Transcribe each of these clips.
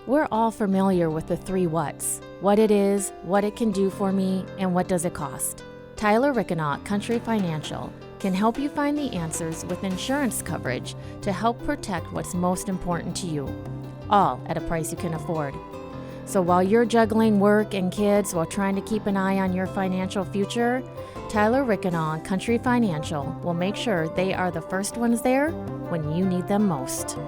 We're all familiar with the three whats: what it is, what it can do for me, and what does it cost. Tyler Rickenaugh, Country Financial, can help you find the answers with insurance coverage to help protect what's most important to you, all at a price you can afford. So while you're juggling work and kids while trying to keep an eye on your financial future, Tyler Rickenaugh, Country Financial, will make sure they are the first ones there when you need them most.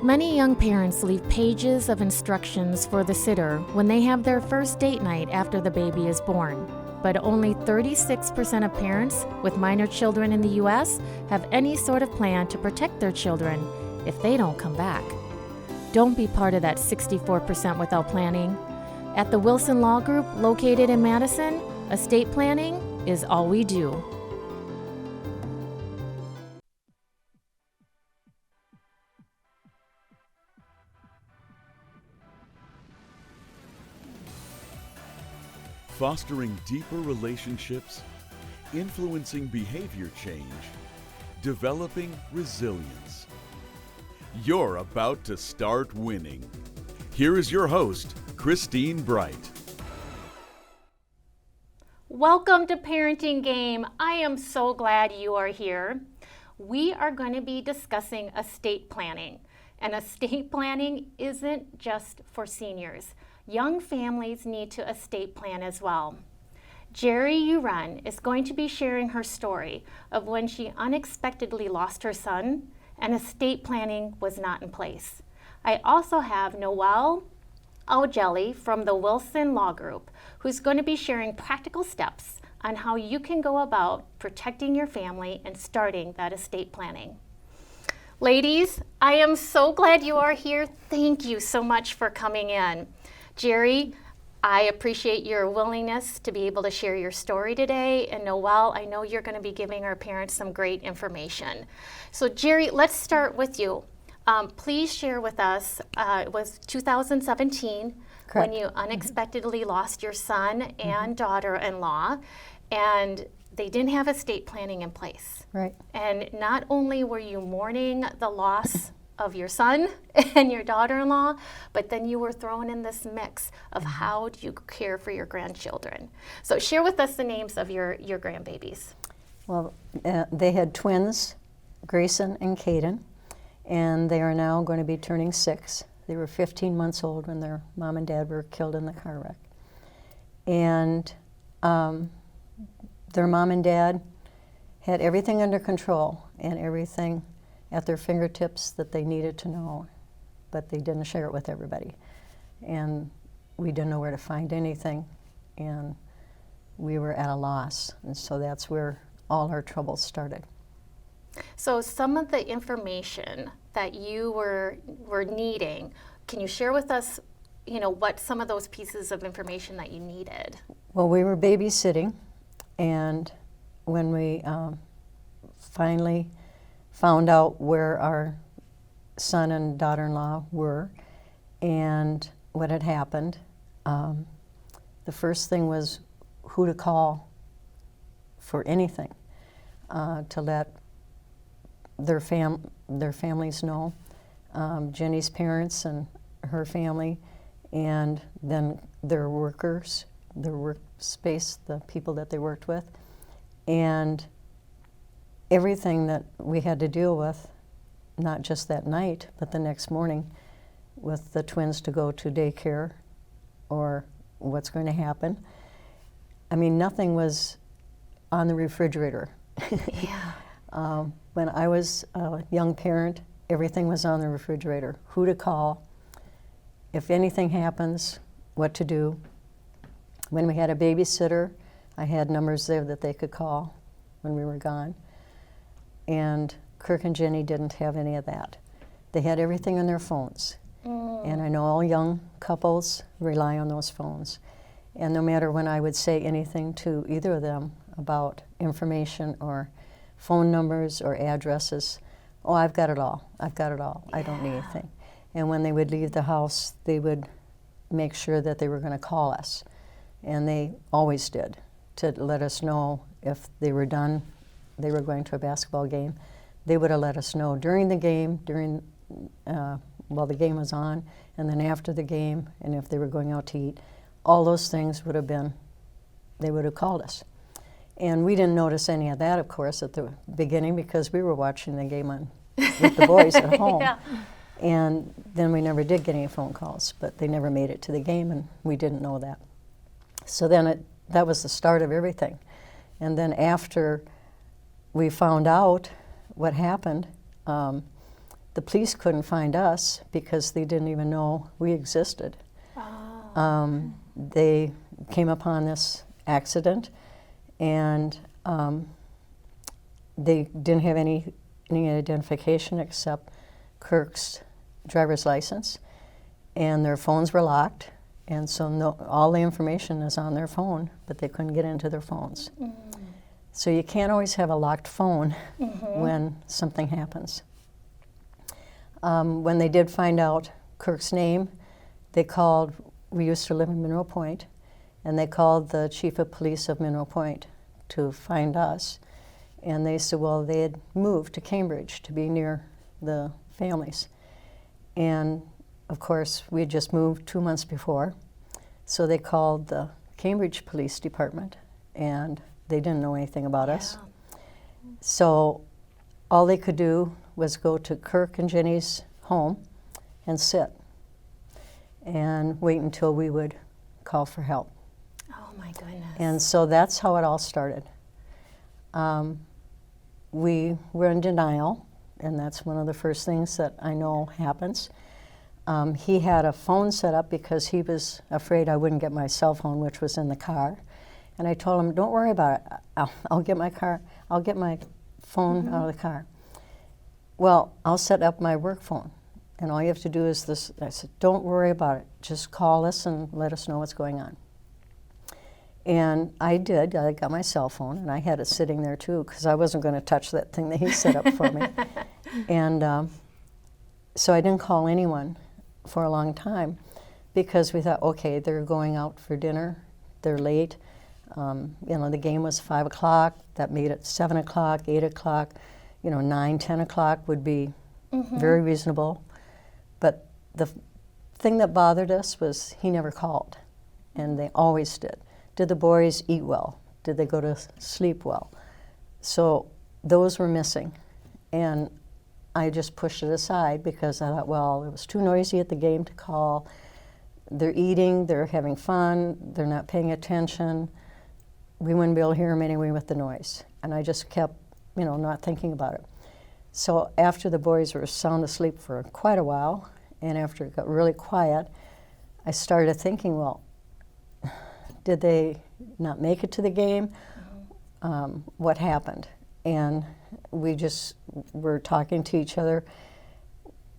Many young parents leave pages of instructions for the sitter when they have their first date night after the baby is born. But only 36% of parents with minor children in the U.S. have any sort of plan to protect their children if they don't come back. Don't be part of that 64% without planning. At the Wilson Law Group, located in Madison, estate planning is all we do. Fostering deeper relationships, influencing behavior change, developing resilience. You're about to start winning. Here is your host, Christine Bright. Welcome to Parenting Game. I am so glad you are here. We are going to be discussing estate planning. And estate planning isn't just for seniors. Young families need to estate plan as well. Geri U'ren is going to be sharing her story of when she unexpectedly lost her son and estate planning was not in place. I also have Noelle Augelli from the Wilson Law Group, who's going to be sharing practical steps on how you can go about protecting your family and starting that estate planning. Ladies, I am so glad you are here. Thank you so much for coming in. Geri, I appreciate your willingness to be able to share your story today. And Noelle, I know you're going to be giving our parents some great information. So Geri, let's start with you. Please share with us, it was 2017 Correct. When you unexpectedly lost your son and daughter-in-law, and they didn't have estate planning in place. Right. And not only were you mourning the loss of your son and your daughter-in-law, but then you were thrown in this mix of how do you care for your grandchildren. So share with us the names of your grandbabies. Well, they had twins, Grayson and Caden, and they are now going to be turning 6. They were 15 months old when their mom and dad were killed in the car wreck. And their mom and dad had everything under control and everything at their fingertips that they needed to know, but they didn't share it with everybody. And we didn't know where to find anything, and we were at a loss. And so that's where all our troubles started. So some of the information that you were needing, can you share with us, what some of those pieces of information that you needed? Well, we were babysitting, and when we finally found out where our son and daughter-in-law were and what had happened, the first thing was who to call for anything, to let their families know, Jenny's parents and her family, and then their workers, their workspace, the people that they worked with, and everything that we had to deal with, not just that night, but the next morning with the twins to go to daycare or what's going to happen. I mean, nothing was on the refrigerator. Yeah. When I was a young parent, everything was on the refrigerator. Who to call, if anything happens, what to do. When we had a babysitter, I had numbers there that they could call when we were gone. And Kirk and Jenny didn't have any of that. They had everything on their phones. And I know all young couples rely on those phones. And no matter when I would say anything to either of them about information or phone numbers or addresses, oh, I've got it all. I've got it all. Yeah. I don't need anything. And when they would leave the house, they would make sure that they were going to call us. And they always did, to let us know if they were done, they were going to a basketball game. They would have let us know during the game, during while the game was on, and then after the game, and if they were going out to eat. All those things would have been, they would have called us. And we didn't notice any of that, of course, at the beginning because we were watching the game with the boys at home. Yeah. And then we never did get any phone calls, but they never made it to the game, and we didn't know that. So then that was the start of everything. And then after we found out what happened, the police couldn't find us because they didn't even know we existed. Oh. They came upon this accident, and they didn't have any identification except Kirk's driver's license, and their phones were locked, and so all the information is on their phone, but they couldn't get into their phones. So you can't always have a locked phone when something happens. When they did find out Kirk's name, they called, we used to live in Mineral Point, and they called the chief of police of Mineral Point to find us. And they said, well, they had moved to Cambridge to be near the families. And of course, we had just moved 2 months before. So they called the Cambridge Police Department, and they didn't know anything about us. So all they could do was go to Kirk and Jenny's home and sit and wait until we would call for help. Oh my goodness. And so that's how it all started. We were in denial, and that's one of the first things that I know happens. He had a phone set up because he was afraid I wouldn't get my cell phone, which was in the car. And I told him, don't worry about it. I'll get my phone out of the car. Well, I'll set up my work phone, and all you have to do is this. I said, don't worry about it. Just call us and let us know what's going on. And I did. I got my cell phone, and I had it sitting there too, because I wasn't going to touch that thing that he set up for me. And so I didn't call anyone for a long time, because we thought, okay, they're going out for dinner. They're late. The game was 5 o'clock. That made it 7 o'clock, 8 o'clock. 9, 10 o'clock would be very reasonable. But the thing that bothered us was he never called, and they always did. Did the boys eat well? Did they go to sleep well? So those were missing. And I just pushed it aside because I thought, well, it was too noisy at the game to call. They're eating, they're having fun, they're not paying attention. We wouldn't be able to hear them anyway with the noise. And I just kept, not thinking about it. So after the boys were sound asleep for quite a while, and after it got really quiet, I started thinking, well, did they not make it to the game? What happened? And we just were talking to each other.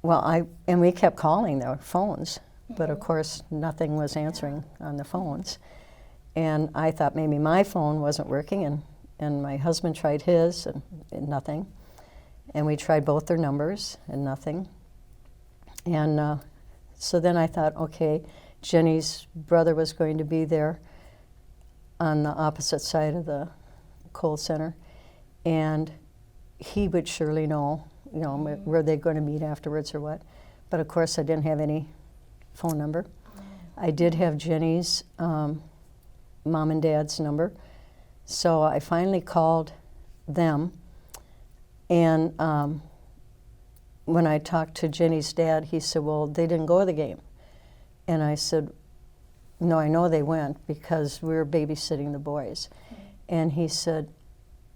Well, we kept calling their phones, but of course nothing was answering on the phones. And I thought maybe my phone wasn't working, and my husband tried his, and nothing. And we tried both their numbers, and nothing. And so then I thought, okay, Jenny's brother was going to be there on the opposite side of the Kohl Center, and he would surely know, were they going to meet afterwards or what. But of course I didn't have any phone number. I did have Jenny's mom and dad's number, so I finally called them, and when I talked to Jenny's dad, he said, well, they didn't go to the game. And I said, no, I know they went because we were babysitting the boys. And he said,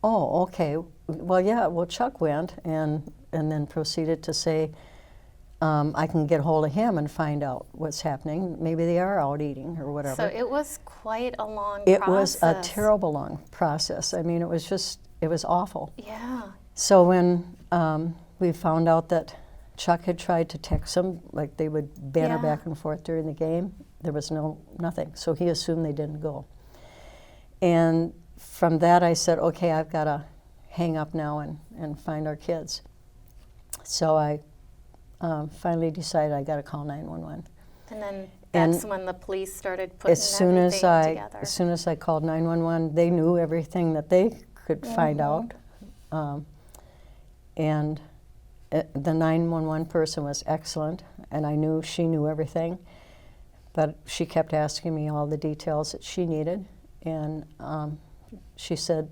oh, okay, well, yeah, well, Chuck went, and then proceeded to say, I can get hold of him and find out what's happening. Maybe they are out eating or whatever. So it was quite a long It process. was a terrible long process. I mean, it was awful. Yeah. So when we found out that Chuck had tried to text them, like they would banter back and forth during the game, there was nothing. So he assumed they didn't go. And from that I said, okay, I've got to hang up now and find our kids. So I finally decided I got to call 911. And then that's when the police started putting As soon everything together. as soon as I called 911, they knew everything that they could find out. And the 911 person was excellent, and I knew she knew everything, but she kept asking me all the details that she needed, and she said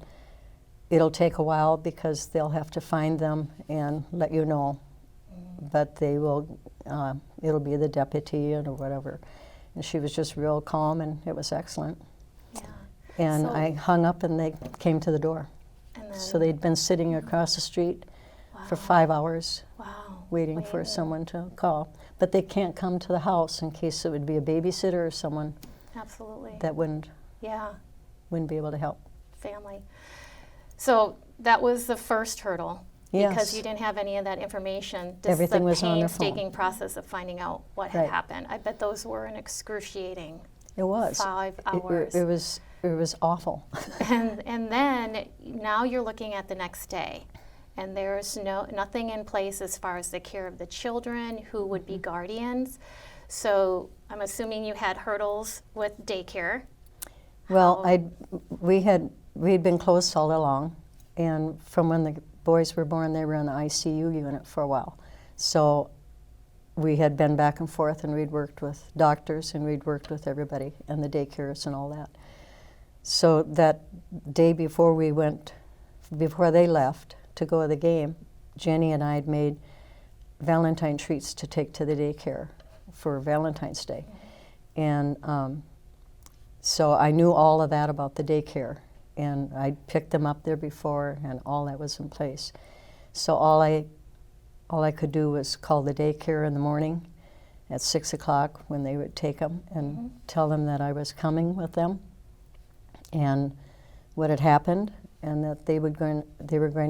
it'll take a while because they'll have to find them and let you know, but they will, it'll be the deputy or whatever. And she was just real calm, and it was excellent. Yeah. And So- I hung up, and they came to the door. And then, So they'd been sitting across the street for wow. 5 hours Wow. waiting for someone to call. But they can't come to the house in case it would be a babysitter or someone Absolutely. that wouldn't Yeah. be able to help. Family. So that was the first hurdle. Yes. Because you didn't have any of that information. This Everything the was on their phone. painstaking process of finding out what had Right. happened. I bet those were an excruciating It was. 5 hours. It was awful. And then now you're looking at the next day, and there's nothing in place as far as the care of the children who would be guardians. So I'm assuming you had hurdles with daycare. Well, How- we'd been closed all along, and from when the boys were born, they were in the ICU unit for a while. So we had been back and forth, and we'd worked with doctors, and we'd worked with everybody, and the daycares and all that. So that day before they left to go to the game, Jenny and I had made Valentine treats to take to the daycare for Valentine's Day. And so I knew all of that about the daycare, and I'd picked them up there before, and all that was in place. So all I could do was call the daycare in the morning at 6 o'clock when they would take them, and tell them that I was coming with them and what had happened, and that they were going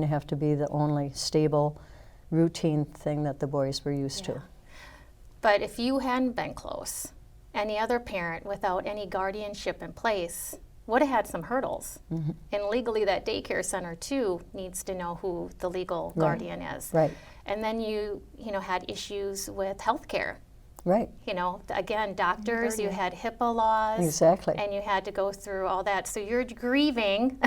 to have to be the only stable, routine thing that the boys were used to. But if you hadn't been close, any other parent without any guardianship in place would have had some hurdles. And legally, that daycare center too needs to know who the legal guardian is. Right. And then you had issues with health care. Right. Again, doctors, you had HIPAA laws. Exactly. And you had to go through all that. So you're grieving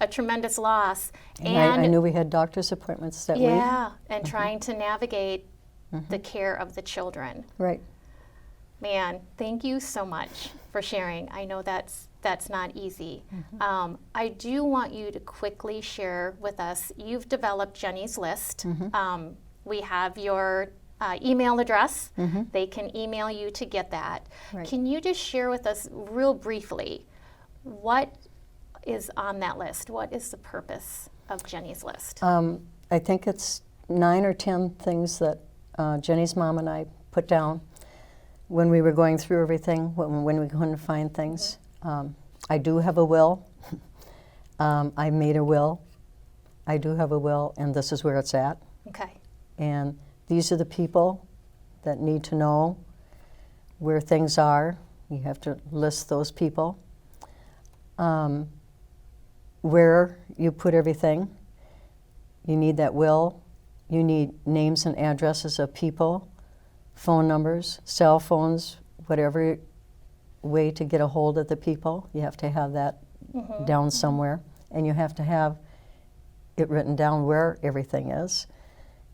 a tremendous loss. And I knew we had doctor's appointments that week. Yeah, and trying to navigate the care of the children. Right. Man, thank you so much for sharing. I know that's not easy. I do want you to quickly share with us, you've developed Jenny's List. We have your email address. They can email you to get that. Right. Can you just share with us real briefly what is on that list? What is the purpose of Jenny's List? I think it's 9 or 10 things that Jenny's mom and I put down when we were going through everything, when we couldn't find things. I do have a will. I made a will. I do have a will, and this is where it's at. Okay. And these are the people that need to know where things are. You have to list those people. Where you put everything. You need that will. You need names and addresses of people, phone numbers, cell phones, whatever way to get a hold of the people. You have to have that down somewhere. And you have to have it written down where everything is.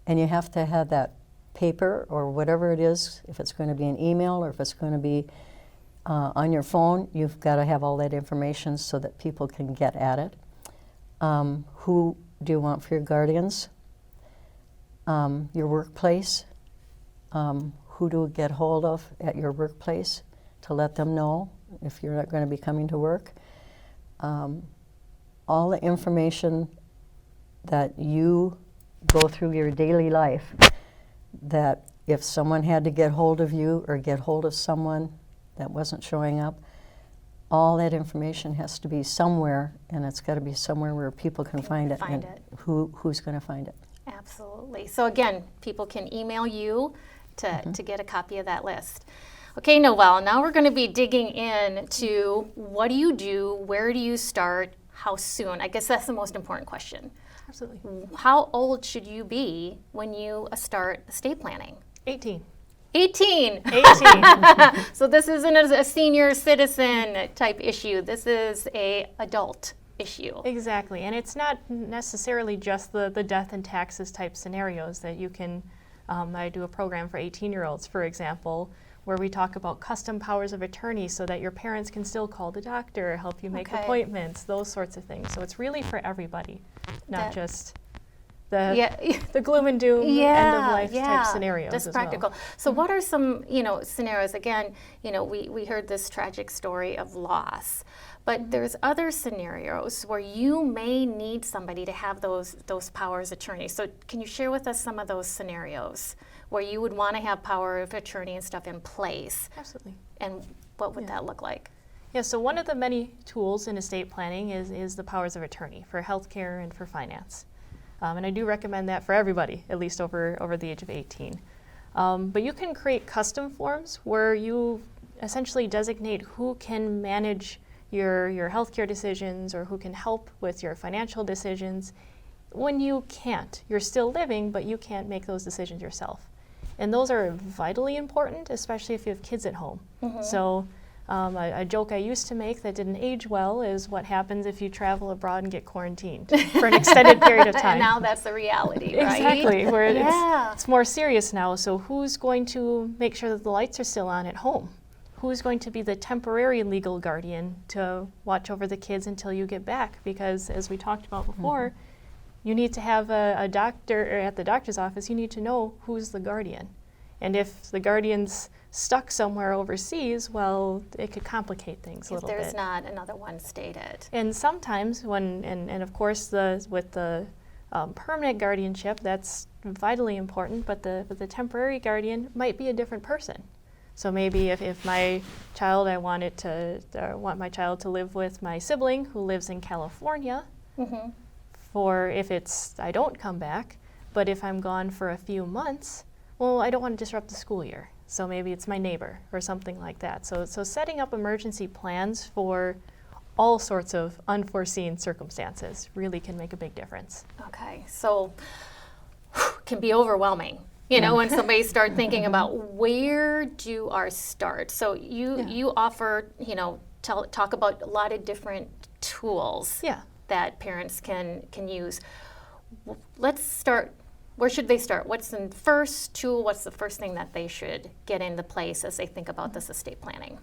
And you have to have that paper or whatever it is, if it's going to be an email or if it's going to be on your phone, you've got to have all that information so that people can get at it. Who do you want for your guardians? Your workplace. Who to get hold of at your workplace to let them know if you're not going to be coming to work. All the information that you go through your daily life, that if someone had to get hold of you or get hold of someone that wasn't showing up, all that information has to be somewhere, and it's got to be somewhere where people can find it. Find and it. Who's going to find it? Absolutely. So again, people can email you to get a copy of that list. Okay, Noelle, now we're going to be digging in to what do you do, where do you start, how soon? I guess that's the most important question. Absolutely. How old should you be when you start estate planning? 18. 18. 18. So this isn't a senior citizen type issue. This is a adult issue. Exactly, and it's not necessarily just the death and taxes type scenarios that you can, I do a program for 18-year-olds, for example, where we talk about custom powers of attorney so that your parents can still call the doctor, help you make appointments, those sorts of things. So it's really for everybody, not just the gloom and doom end of life type scenarios just as practical. well. So what are some, scenarios? Again, we heard this tragic story of loss, but there's other scenarios where you may need somebody to have those powers of attorney. So can you share with us some of those scenarios where you would want to have power of attorney and stuff in place? Absolutely. And what would that look like? Yeah, so one of the many tools in estate planning is the powers of attorney for healthcare and for finance. And I do recommend that for everybody, at least over the age of 18. But you can create custom forms where you essentially designate who can manage your healthcare decisions or who can help with your financial decisions when you can't. You're still living, but you can't make those decisions yourself. And those are vitally important, especially if you have kids at home. So a joke I used to make that didn't age well is what happens if you travel abroad and get quarantined for an extended period of time. And now that's the reality, right? Exactly, where it's more serious now. So who's going to make sure that the lights are still on at home? Who's going to be the temporary legal guardian to watch over the kids until you get back? Because as we talked about before, you need to have a doctor, or at the doctor's office, you need to know who's the guardian. And if the guardian's stuck somewhere overseas, well, it could complicate things a little bit. If there's not another one stated. And sometimes and of course with the permanent guardianship, that's vitally important, but the temporary guardian might be a different person. So maybe if my child, I want my child to live with my sibling who lives in California, for if I don't come back, but if I'm gone for a few months, well, I don't want to disrupt the school year. So maybe it's my neighbor or something like that. So setting up emergency plans for all sorts of unforeseen circumstances really can make a big difference. Okay, so can be overwhelming, when somebody starts thinking about where do I start. So you offer, talk about a lot of different tools that parents can use. Let's start. Where should they start? What's the first tool? What's the first thing that they should get into place as they think about this estate planning?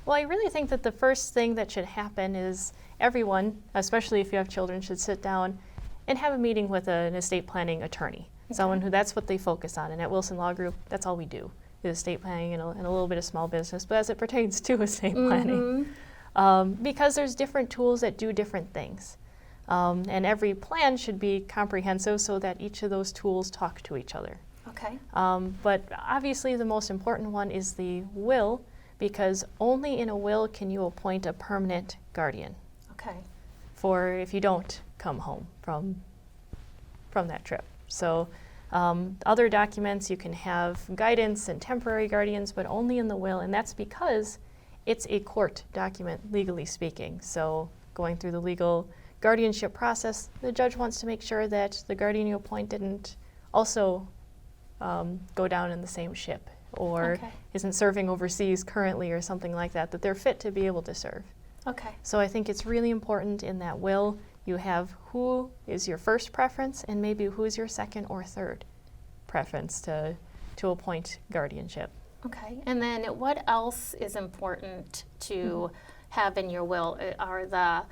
Well, I really think that the first thing that should happen is everyone, especially if you have children, should sit down and have a meeting with an estate planning attorney, someone who that's what they focus on. And at Wilson Law Group, that's all we do, is estate planning and a little bit of small business, but as it pertains to estate planning. Because there's different tools that do different things. And every plan should be comprehensive so that each of those tools talk to each other. Okay. But obviously the most important one is the will, because only in a will can you appoint a permanent guardian. Okay. For if you don't come home from that trip. So other documents you can have guidance and temporary guardians, but only in the will, and that's because it's a court document, legally speaking. So going through the legal guardianship process, the judge wants to make sure that the guardian you appoint didn't also go down in the same ship or isn't serving overseas currently or something like that, that they're fit to be able to serve. Okay. So I think it's really important in that will you have who is your first preference and maybe who is your second or third preference to appoint guardianship. Okay. And then what else is important to have in your will? Are the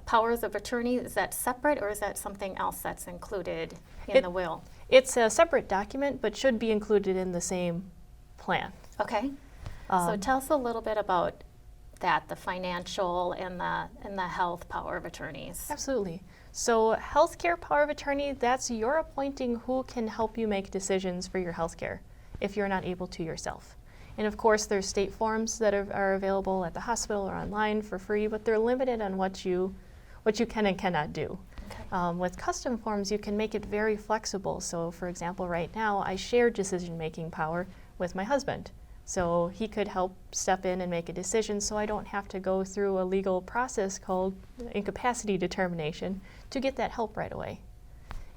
powers of attorney, is that separate or is that something else that's included in the will? It's a separate document but should be included in the same plan. Okay. So tell us a little bit about that, the financial and the health power of attorneys. Absolutely. So healthcare power of attorney, that's you're appointing who can help you make decisions for your healthcare if you're not able to yourself. And of course, there's state forms that are available at the hospital or online for free, but they're limited on what you can and cannot do. Okay. With custom forms, you can make it very flexible. So for example, right now, I share decision-making power with my husband. So he could help step in and make a decision so I don't have to go through a legal process called incapacity determination to get that help right away.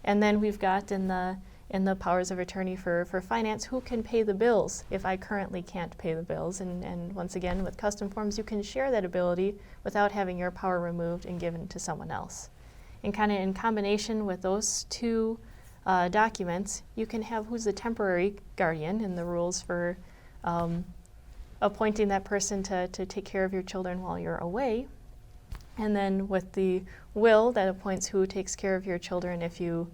And then we've got in the and the powers of attorney for finance, who can pay the bills if I currently can't pay the bills. And once again, with custom forms, you can share that ability without having your power removed and given to someone else. And kind of in combination with those two documents, you can have who's the temporary guardian and the rules for appointing that person to take care of your children while you're away. And then with the will, that appoints who takes care of your children if you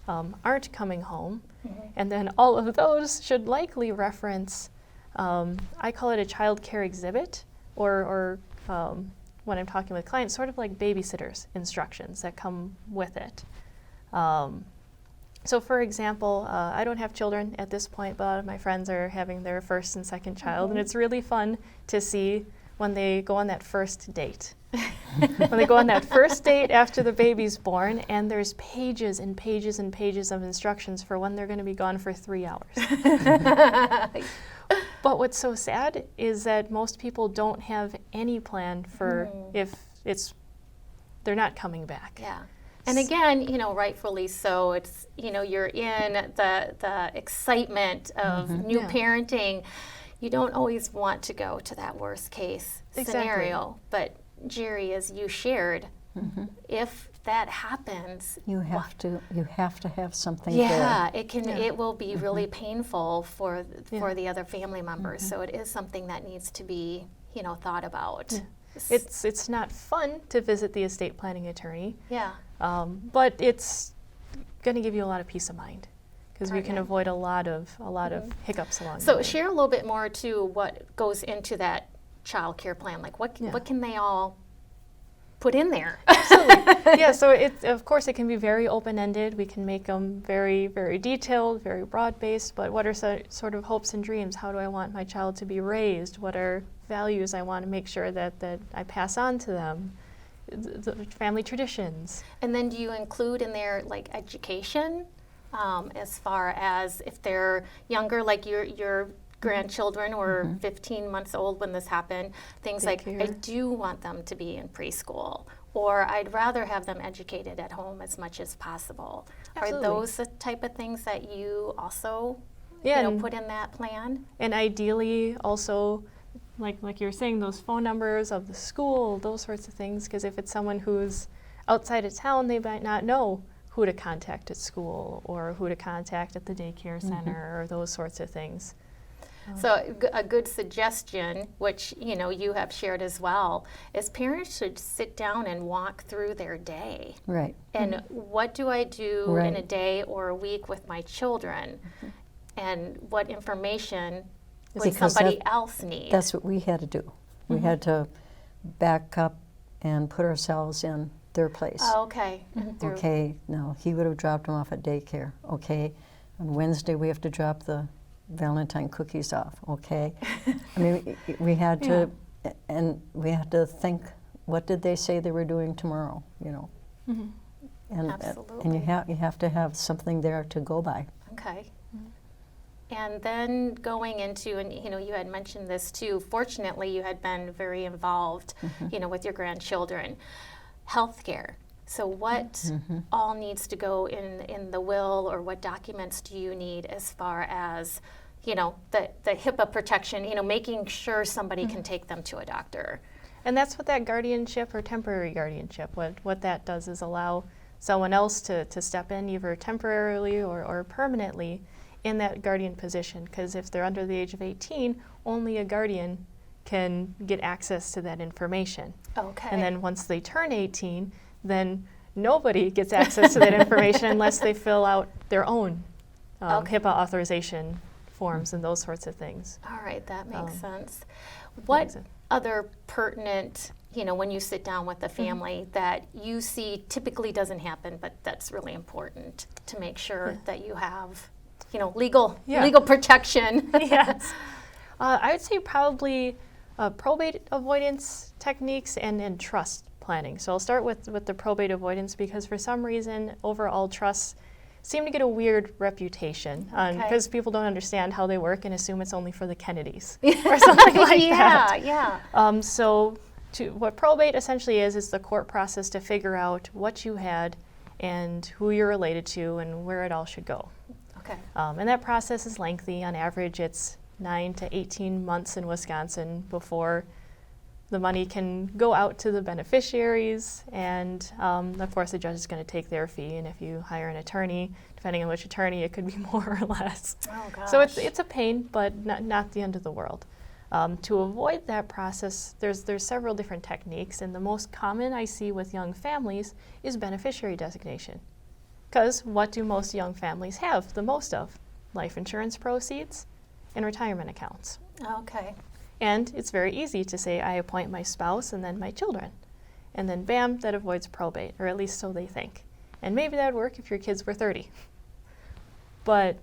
aren't coming home. And then all of those should likely reference, I call it a child care exhibit, or when I'm talking with clients, sort of like babysitters instructions that come with it. So for example, I don't have children at this point, but a lot of my friends are having their first and second child, and it's really fun to see when they go on that first date. When they go on that first date after the baby's born, and there's pages and pages and pages of instructions for when they're going to be gone for 3 hours. But what's so sad is that most people don't have any plan for if they're not coming back. Yeah. And again, you know, rightfully so. It's, you know, you're in the excitement of new parenting. You don't always want to go to that worst case scenario. But Geri, as you shared, if that happens, You have to have something yeah, there. it will be really painful for the other family members. So it is something that needs to be, you know, thought about. It's not fun to visit the estate planning attorney. Yeah. But it's going to give you a lot of peace of mind, because we can Brilliant. avoid a lot of hiccups along the So way. share a little bit more to what goes into that child care plan. Like what can they all put in there? Yeah, so of course it can be very open-ended. We can make them very, very detailed, very broad-based, but what are sort of hopes and dreams? How do I want my child to be raised? What are values I want to make sure that I pass on to them? The family traditions. And then do you include in there like education, as far as if they're younger, like your grandchildren were 15 months old when this happened, things like I do want them to be in preschool, or I'd rather have them educated at home as much as possible. Absolutely. Are those the type of things that you also put in that plan? And ideally also, like you were saying, those phone numbers of the school, those sorts of things, because if it's someone who's outside of town, they might not know who to contact at school or who to contact at the daycare center or those sorts of things. So a good suggestion, which you have shared as well, is parents should sit down and walk through their day. Right. And what do I do Right. in a day or a week with my children? And what information would Because somebody else need? That's what we had to do. We had to back up and put ourselves in their place. Oh, okay. And through- Okay, now he would have dropped him off at daycare. Okay, on Wednesday we have to drop the Valentine cookies off. Okay, I mean we had to, and we had to think, what did they say they were doing tomorrow? And Absolutely. you have to have something there to go by. Okay. And then going into, and you had mentioned this too, fortunately you had been very involved, with your grandchildren. Healthcare. So what all needs to go in the will, or what documents do you need as far as, the HIPAA protection, making sure somebody can take them to a doctor? And that's what that guardianship or temporary guardianship, what that does is allow someone else to step in either temporarily or permanently in that guardian position, because if they're under the age of 18, only a guardian can get access to that information. Okay. And then once they turn 18, then nobody gets access to that information unless they fill out their own HIPAA authorization forms and those sorts of things. All right, that makes sense. What other pertinent, when you sit down with the family that you see typically doesn't happen, but that's really important to make sure that you have, legal protection? Yes. I would say probably probate avoidance techniques and trust planning. So I'll start with the probate avoidance, because for some reason overall trusts seem to get a weird reputation because people don't understand how they work and assume it's only for the Kennedys or something like that. Yeah. So what probate essentially is the court process to figure out what you had and who you're related to and where it all should go. Okay. And that process is lengthy. On average, it's 9 to 18 months in Wisconsin before the money can go out to the beneficiaries, and of course the judge is going to take their fee, and if you hire an attorney, depending on which attorney, it could be more or less. Oh, gosh. So it's a pain, but not the end of the world. To avoid that process, there's several different techniques, and the most common I see with young families is beneficiary designation. Because what do most young families have the most of? Life insurance proceeds and retirement accounts. Okay. And it's very easy to say, I appoint my spouse and then my children. And then bam, that avoids probate, or at least so they think. And maybe that would work if your kids were 30. But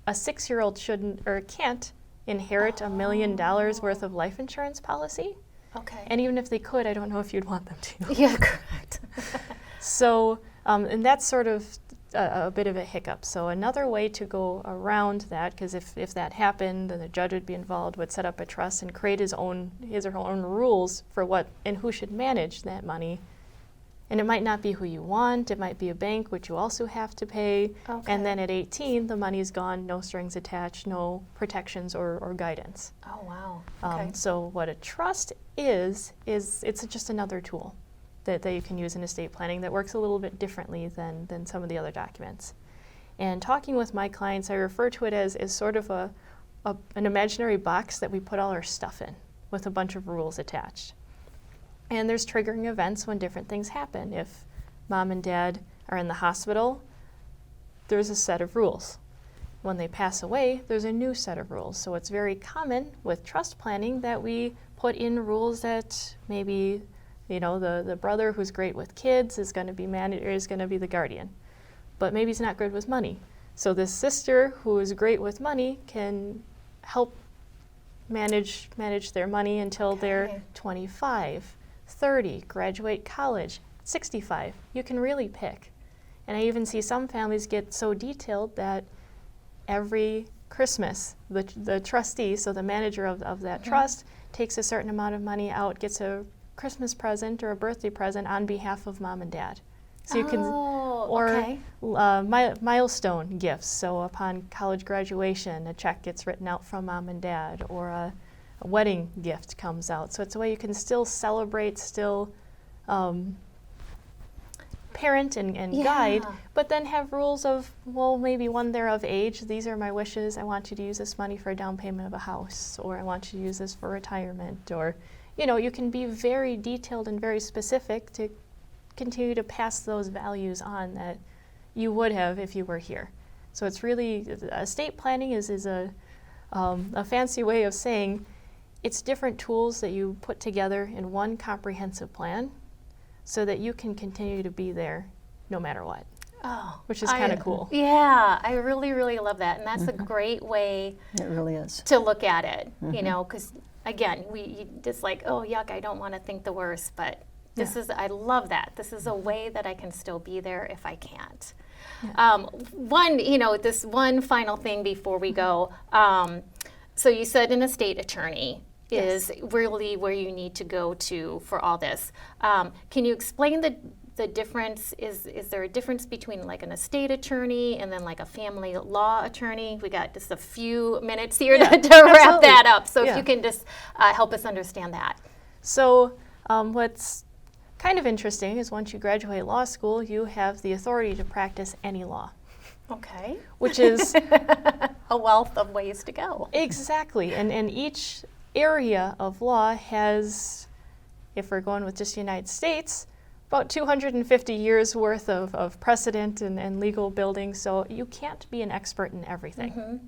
a 6-year-old shouldn't or can't inherit $1 million worth of life insurance policy. Okay. And even if they could, I don't know if you'd want them to. Yeah, correct. So, and that's sort of a bit of a hiccup. So another way to go around that, because if that happened, then the judge would be involved, would set up a trust and create his or her own rules for what and who should manage that money. And it might not be who you want, it might be a bank, which you also have to pay. Okay. And then at 18, the money's gone, no strings attached, no protections or guidance. Oh, wow. Okay. So what a trust is it's just another tool that you can use in estate planning that works a little bit differently than some of the other documents. And talking with my clients, I refer to it as sort of an imaginary box that we put all our stuff in with a bunch of rules attached. And there's triggering events when different things happen. If mom and dad are in the hospital, there's a set of rules. When they pass away, there's a new set of rules. So it's very common with trust planning that we put in rules that maybe, the brother who's great with kids is going to be the guardian, but maybe he's not good with money. So this sister who is great with money can help manage their money until they're 25, 30, graduate college, 65. You can really pick. And I even see some families get so detailed that every Christmas, the trustee, so the manager of that trust, takes a certain amount of money out, gets a Christmas present or a birthday present on behalf of mom and dad. So you can, milestone gifts. So upon college graduation, a check gets written out from mom and dad, or a wedding gift comes out. So it's a way you can still celebrate, still parent and guide, but then have rules of, well, maybe when they're of age, these are my wishes. I want you to use this money for a down payment of a house, or I want you to use this for retirement, or, you can be very detailed and very specific to continue to pass those values on that you would have if you were here. So it's really, estate planning is a fancy way of saying it's different tools that you put together in one comprehensive plan so that you can continue to be there no matter what. Oh, which is kind of cool. Yeah, I really, really love that. And that's a great way It really is. to look at it, because again, you just like, oh, yuck, I don't want to think the worst, but I love that. This is a way that I can still be there if I can't. Yeah. This one final thing before we go. So you said an estate attorney is really where you need to go to for all this. Can you explain the difference? Is there a difference between like an estate attorney and then like a family law attorney? We got just a few minutes here to wrap that up. So if you can just help us understand that. So what's kind of interesting is once you graduate law school, you have the authority to practice any law. Okay. Which is a wealth of ways to go. Exactly. And each area of law has, if we're going with just the United States, about 250 years worth of precedent and legal building, so you can't be an expert in everything.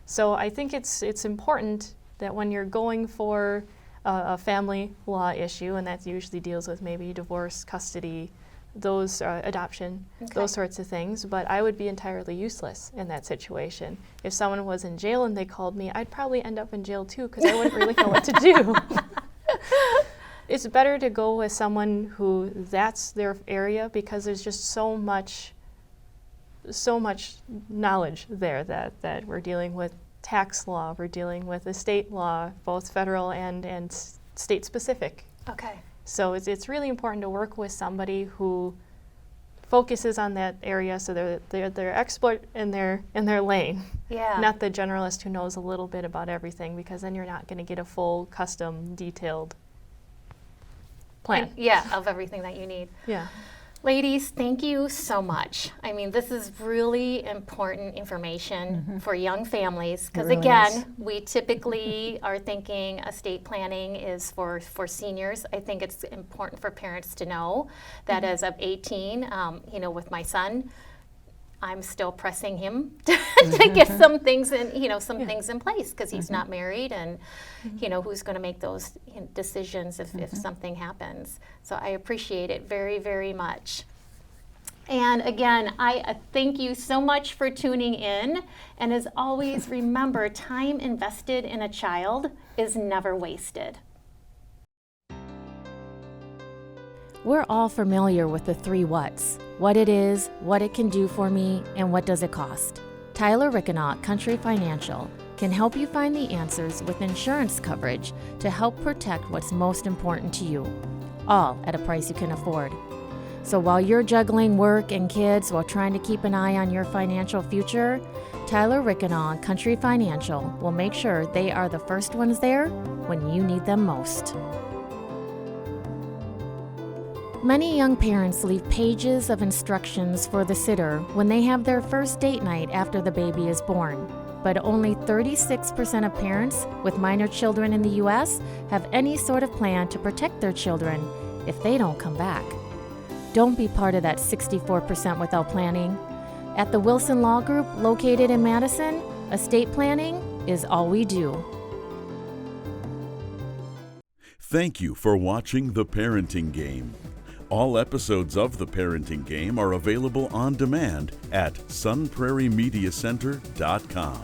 So I think it's important that when you're going for a family law issue, and that usually deals with maybe divorce, custody, those adoption, those sorts of things, but I would be entirely useless in that situation. If someone was in jail and they called me, I'd probably end up in jail too because I wouldn't really know what to do. It's better to go with someone who that's their area because there's just so much knowledge there that we're dealing with tax law, we're dealing with estate law, both federal and state specific. Okay. So it's really important to work with somebody who focuses on that area, so they're expert in their lane. Yeah. Not the generalist who knows a little bit about everything, because then you're not going to get a full, custom, detailed plan. Of everything that you need. Yeah. Ladies, thank you so much. I mean, this is really important information for young families, because really again, is. we typically are thinking estate planning is for seniors. I think it's important for parents to know that as of 18, with my son, I'm still pressing him to get some things in, things in place, because he's not married, and who's going to make those decisions if something happens. So I appreciate it very, very much. And again, I thank you so much for tuning in. And as always, remember, time invested in a child is never wasted. We're all familiar with the 3 whats: what it is, what it can do for me, and what does it cost. Tyler Rickenaugh, Country Financial, can help you find the answers with insurance coverage to help protect what's most important to you, all at a price you can afford. So while you're juggling work and kids while trying to keep an eye on your financial future, Tyler Rickenaugh, Country Financial, will make sure they are the first ones there when you need them most. Many young parents leave pages of instructions for the sitter when they have their first date night after the baby is born. But only 36% of parents with minor children in the U.S. have any sort of plan to protect their children if they don't come back. Don't be part of that 64% without planning. At the Wilson Law Group, located in Madison, estate planning is all we do. Thank you for watching The Parenting Game. All episodes of The Parenting Game are available on demand at sunprairiemediacenter.com.